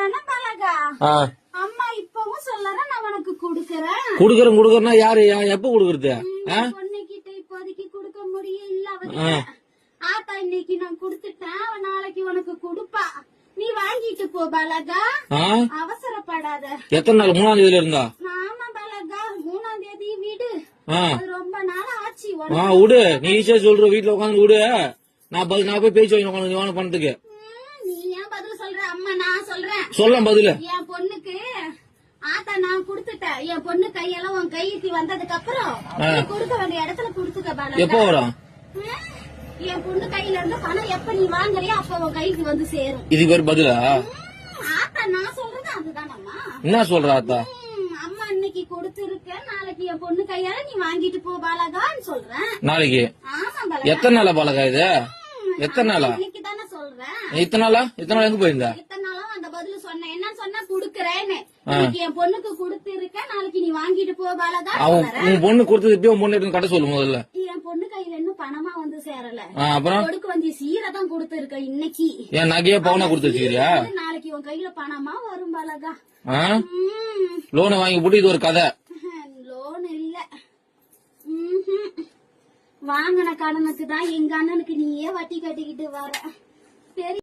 தானே பழகா. அம்மா இப்பவும் சொல்லறேன் நான் உனக்கு குடுக்கறேன். குடுக்கறேன்னா யாரு எப்ப குடுக்கறது? பொண்ணுகிட்ட இப்போதைக்கு குடுக்க முடியும் இல்ல. ஆத்தா இன்னைக்கு நான் குடுத்துட்டேன், நாளைக்கு உனக்கு குடுப்பா. நீ வாங்கிட்டு போ பலகா, அவசரப்படாத. எத்தனை நாள்? 3ஆம் தேதியில இருந்தா? ஆமா பலகா, 3ஆம் தேதி வீடு. ரொம்ப நாள் ஆச்சு. விடு, நீ ஈஸியா சொல்ற. வீட்டுல உட்காந்து விடு, நான் போய் பேச்சு வாங்கி பணத்துக்கு. நீ ஏன் பதில் சொல்ற? அம்மா நான் சொல்றேன். சொல்ல பதில். என் பொண்ணுக்கு ஆத்தா நான் குடுத்துட்டேன். என் பொண்ணு கையெல்லாம் உன் கைக்கு வந்ததுக்கு அப்புறம் குடுக்க வேண்டிய இடத்துல குடுத்துக்க பலகா. எப்போ வரும்? என் பொண்ணு கையில இருந்து பணம் எப்ப நீ வாங்குறியோ அப்ப உன் கைக்கு வந்து சேரும். இதுக்கு பேர் பதிலா? ஆத்தா நான் சொல்றது அதுதானம்மா. என்ன சொல்ற ஆத்தா? அம்மா இன்னைக்கு கொடுத்துருக்க, நாளைக்கு என் பொண்ணு கையால நீ வாங்கிட்டு போ பாலகான்னு சொல்றேன். நாளைக்கு? ஆமா பாலகா. எத்தனை நாளா பாலகா இது? எத்தனை நாளா? இன்னைக்கு தானே சொல்றேன். இத்தனை நாளா எங்க போயிருந்தா? இத்தனை நாளும் அந்த பதில் சொன்னேன். என்ன சொன்னா குடுக்கறேன்னு. இன்னைக்கு என் பொண்ணுக்கு கொடுத்துருக்க, நாளைக்கு நீ வாங்கிட்டு போ பாலகா. உன் பொண்ணு கொடுத்தது இப்பயும் பொண்ணு எடுத்து கட்ட சொல்லு முதல்ல. என் பொண்ணு கையில இன்னும் பணமா வந்து சேரல. அப்புறம் கொடுக்க வேண்டிய சீரை தான் கொடுத்துருக்க இன்னைக்கு. என் நகையே பவுனா கொடுத்து வச்சுக்கிறியா? நாளைக்கு உன் கையில பணமா வரும் பாலகா. லோனை வாங்கி போட்டு இது ஒரு கதை. லோன் இல்ல, வாங்கின கடனுக்கு தான் எங்க அண்ணனுக்கு நீயே வட்டி கட்டிக்கிட்டு வர.